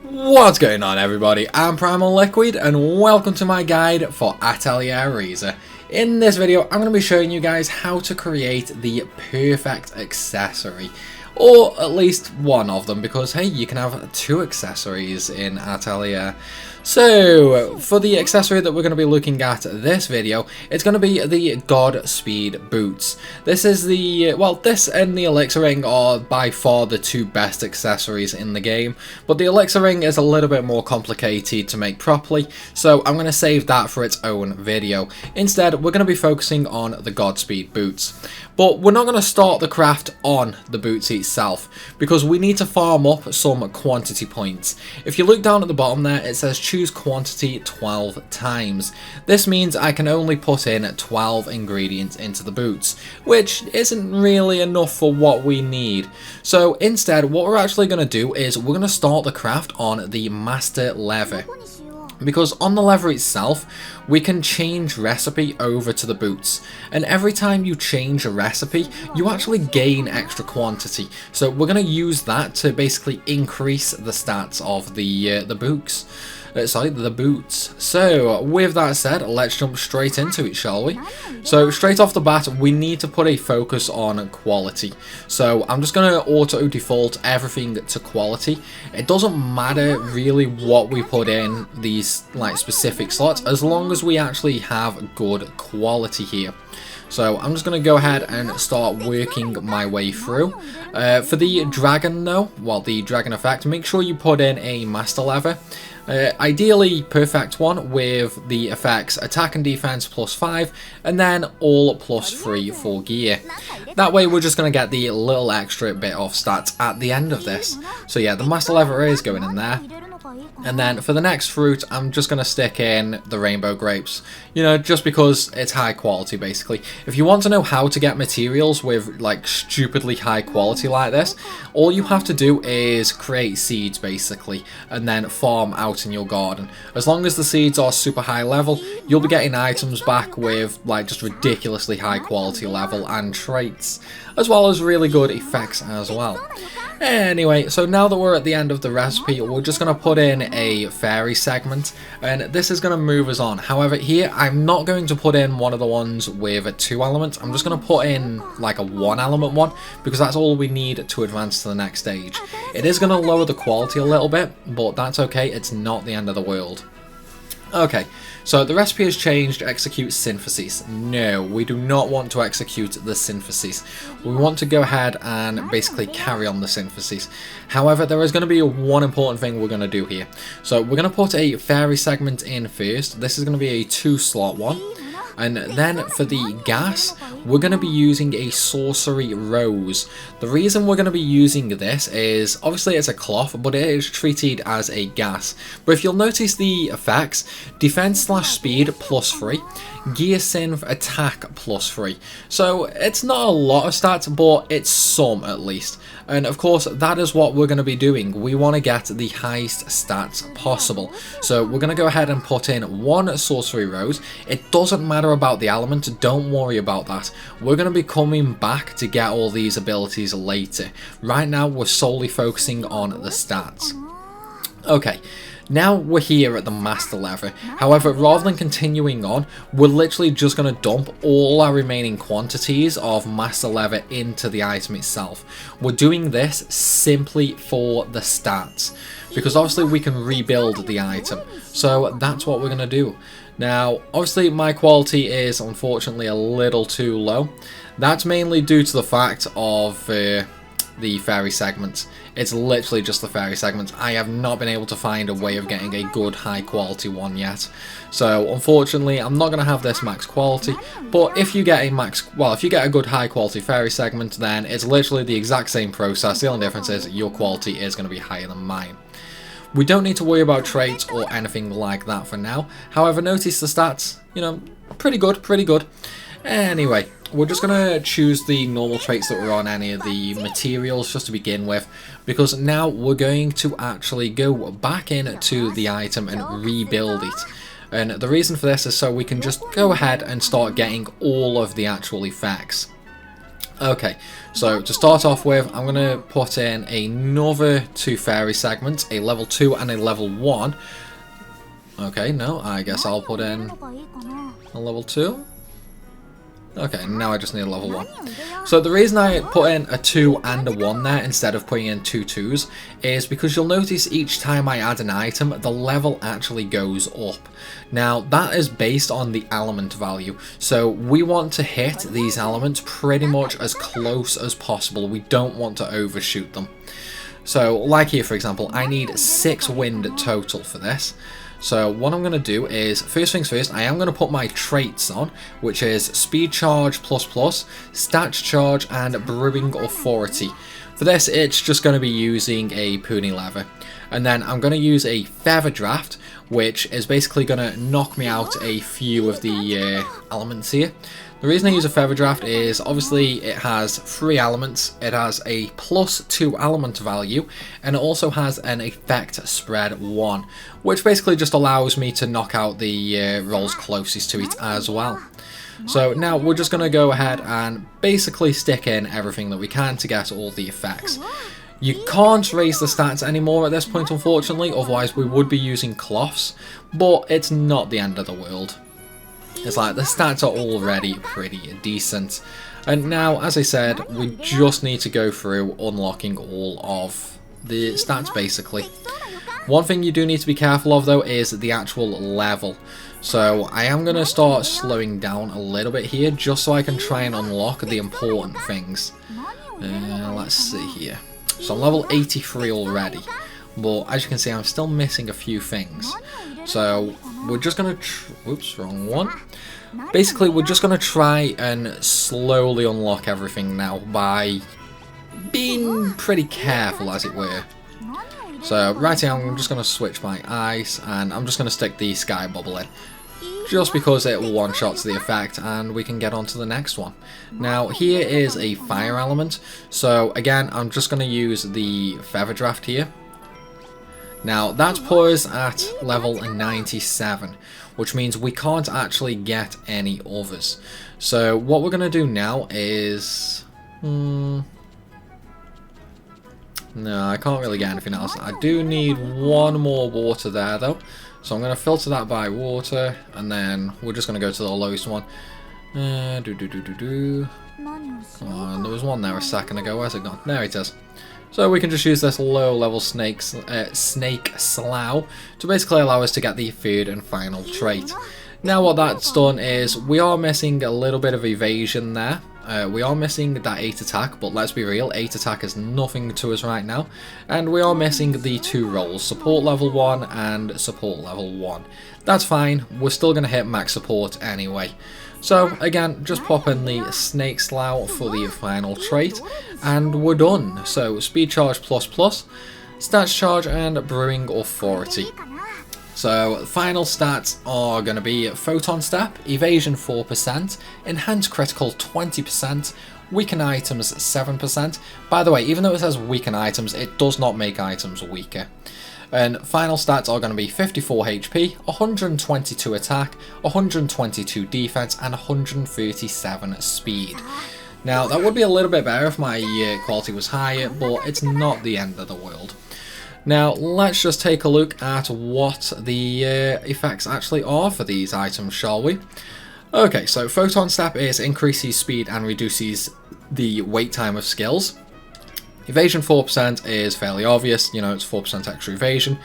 What's going on, everybody? I'm Primalliquid and welcome to my guide for Atelier Ryza. In this video I'm going to be showing you guys how to create the perfect accessory, or at least one of them, because hey, you can have two accessories in Atelier. So for the accessory that we're going to be looking at this video, it's going to be the Godspeed boots. This is the, well, this and the Elixir ring are by far the two best accessories in the game, but the Elixir ring is a little bit more complicated to make properly, so I'm going to save that for its own video. Instead, we're going to be focusing on the Godspeed boots. But we're not going to start the craft on the boots itself, because we need to farm up some quantity points. If you look down at the bottom there, it says choose quantity 12 times. This means I can only put in 12 ingredients into the boots, which isn't really enough for what we need. So instead, what we're actually going to do is we're going to start the craft on the master lever. Because on the lever itself, we can change recipe over to the boots, and every time you change a recipe, you actually gain extra quantity. So we're going to use that to basically increase the stats of the boots. The boots. So with that said, let's jump straight into it, shall we? So straight off the bat, we need to put a focus on quality. So I'm just going to auto default everything to quality. It doesn't matter really what we put in these like specific slots, as long as we actually have good quality here. So I'm just going to go ahead and start working my way through. For the dragon though, well, the dragon effect, make sure you put in a master lever. Ideally perfect one with the effects attack and defense +5 and then all +3 for gear. That way we're just going to get the little extra bit of stats at the end of this. So yeah, the master lever is going in there. And then for the next fruit, I'm just going to stick in the rainbow grapes. You know, just because it's high quality, basically. If you want to know how to get materials with, like, stupidly high quality like this, all you have to do is create seeds, basically, and then farm out in your garden. As long as the seeds are super high level, you'll be getting items back with, like, just ridiculously high quality level and traits, as well as really good effects as well. Anyway, so now that we're at the end of the recipe, we're just going to put in a fairy segment, and this is going to move us on. However, here I'm not going to put in one of the ones with a 2 element. I'm just going to put in like a 1 element one, because that's all we need to advance to the next stage. It is going to lower the quality a little bit, but that's okay, it's not the end of the world. Okay, so the recipe has changed. Execute synthesis. No, we do not want to execute the synthesis. We want to go ahead and basically carry on the synthesis. However, there is going to be one important thing we're going to do here. So we're going to put a fairy segment in first. This is going to be a 2-slot one. And then for the gas, we're going to be using a sorcery rose. The reason we're going to be using this is, obviously it's a cloth, but it is treated as a gas. But if you'll notice the effects, defense/speed +3, gear synth attack +3. So it's not a lot of stats, but it's some at least. And of course, that is what we're going to be doing. We want to get the highest stats possible. So we're going to go ahead and put in 1 sorcery rose. It doesn't matter about the element, don't worry about that. We're going to be coming back to get all these abilities later. Right now, we're solely focusing on the stats. Okay. Now we're here at the master lever. However, rather than continuing on, we're literally just going to dump all our remaining quantities of master lever into the item itself. We're doing this simply for the stats, because obviously we can rebuild the item. So that's what we're going to do. Now, obviously my quality is unfortunately a little too low. That's mainly due to the fact of the fairy segments. It's literally just the fairy segments. I have not been able to find a way of getting a good high quality one yet. So unfortunately, I'm not going to have this max quality, but if you get a good high quality fairy segment, then it's literally the exact same process. The only difference is your quality is going to be higher than mine. We don't need to worry about traits or anything like that for now. However, notice the stats, you know, pretty good, pretty good. Anyway, we're just going to choose the normal traits that were on any of the materials just to begin with, because now we're going to actually go back into the item and rebuild it. And the reason for this is so we can just go ahead and start getting all of the actual effects. Okay, so to start off with, I'm going to put in another 2 fairy segments, a level 2 and a level 1. Okay, no, I guess I'll put in a level 2. Okay, now I just need a level 1. So the reason I put in a 2 and a 1 there instead of putting in 2 2s is because you'll notice each time I add an item, the level actually goes up. Now that is based on the element value, so we want to hit these elements pretty much as close as possible. We don't want to overshoot them. So like here for example, I need 6 wind total for this. So what I'm going to do is, first things first, I am going to put my traits on, which is Speed Charge++, Stats Charge, and Brewing Authority. For this, it's just going to be using a Pony Leather. And then I'm going to use a Feather Draft, which is basically going to knock me out a few of the elements here. The reason I use a Feather Draft is, obviously, it has 3 elements, it has a +2 element value, and it also has an effect spread 1, which basically just allows me to knock out the rolls closest to it as well. So now we're just going to go ahead and basically stick in everything that we can to get all the effects. You can't raise the stats anymore at this point, unfortunately, otherwise we would be using cloths, but it's not the end of the world. It's like the stats are already pretty decent. And now, as I said, we just need to go through unlocking all of the stats basically. One thing you do need to be careful of though is the actual level. So I am going to start slowing down a little bit here just so I can try and unlock the important things. Let's see here. So I'm level 83 already. But as you can see, I'm still missing a few things. So we're just going to... Oops, wrong one. Basically, we're just going to try and slowly unlock everything now by being pretty careful, as it were. So right here, I'm just going to switch my ice, and I'm just going to stick the sky bubble in. Just because it one-shots the effect, and we can get on to the next one. Now, here is a fire element. So again, I'm just going to use the Feather Draft here. Now, that puts us at level 97, which means we can't actually get any others. So what we're going to do now is... No, I can't really get anything else. I do need one more water there, though. So I'm going to filter that by water, and then we're just going to go to the lowest one. Come on, there was one there a second ago. Where's it gone? There it is. So we can just use this low-level snake slough to basically allow us to get the third and final trait. Now what that's done is we are missing a little bit of evasion there. We are missing that 8 attack, but let's be real, 8 attack is nothing to us right now. And we are missing the 2 rolls, support level 1 and support level 1. That's fine, we're still going to hit max support anyway. So again, just pop in the snake slough for the final trait, and we're done. So Speed Charge++, Stats Charge, and Brewing Authority. So final stats are going to be Photon Step, Evasion 4%, Enhanced Critical 20%, Weaken Items 7%. By the way, even though it says Weaken Items, it does not make items weaker. And final stats are going to be 54 HP, 122 attack, 122 defense, and 137 speed. Now that would be a little bit better if my quality was higher, but it's not the end of the world. Now let's just take a look at what the effects actually are for these items, shall we? Okay, so Photon Step is increases speed and reduces the wait time of skills. Evasion 4% is fairly obvious, you know, it's 4% extra evasion.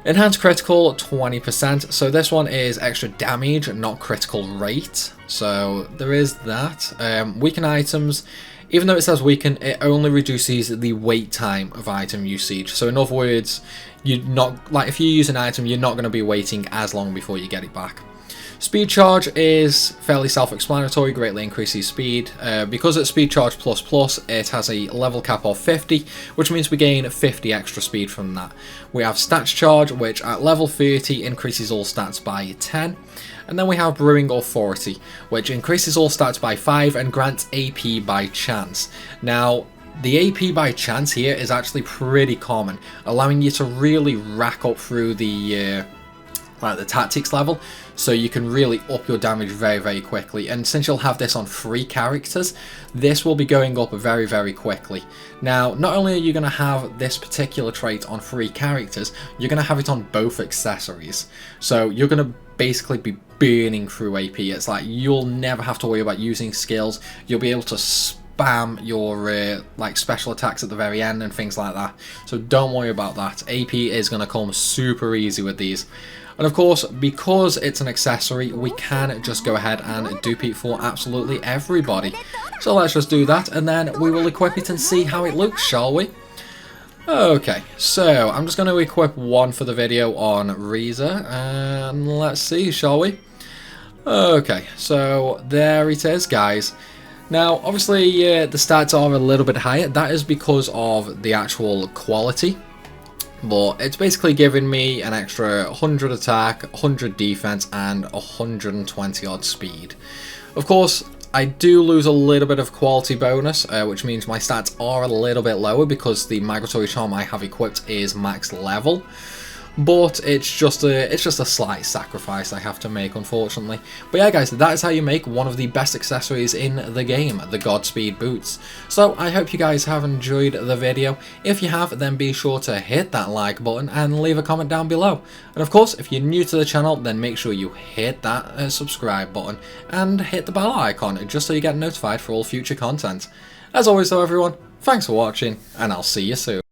Enhanced Critical 20%, so this one is extra damage, not critical rate, so there is that. Weaken items, even though it says weaken, it only reduces the wait time of item usage. So in other words, you're not, like if you use an item, you're not going to be waiting as long before you get it back. Speed Charge is fairly self-explanatory, greatly increases speed. Because it's Speed Charge++, it has a level cap of 50, which means we gain 50 extra speed from that. We have Stats Charge, which at level 30 increases all stats by 10. And then we have Brewing Authority, which increases all stats by 5 and grants AP by chance. Now, the AP by chance here is actually pretty common, allowing you to really rack up through the like the tactics level, so you can really up your damage very, very quickly. And since you'll have this on 3 characters, this will be going up very, very quickly. Now, not only are you going to have this particular trait on 3 characters, you're going to have it on both accessories. So you're going to basically be burning through AP. It's like you'll never have to worry about using skills. You'll be able to spam your like special attacks at the very end and things like that. So don't worry about that. AP is going to come super easy with these. And of course, because it's an accessory, we can just go ahead and dupe it for absolutely everybody. So let's just do that, and then we will equip it and see how it looks, shall we? Okay, so I'm just going to equip one for the video on Ryza, and let's see, shall we? Okay, so there it is, guys. Now, obviously, the stats are a little bit higher. That is because of the actual quality. But it's basically giving me an extra 100 attack, 100 defense, and 120 odd speed. Of course, I do lose a little bit of quality bonus, which means my stats are a little bit lower because the migratory charm I have equipped is max level. But it's just a slight sacrifice I have to make, unfortunately. But yeah, guys, that is how you make one of the best accessories in the game, the Godspeed boots. So I hope you guys have enjoyed the video. If you have, then be sure to hit that like button and leave a comment down below. And of course, if you're new to the channel, then make sure you hit that subscribe button and hit the bell icon, just so you get notified for all future content. As always though, everyone, thanks for watching, and I'll see you soon.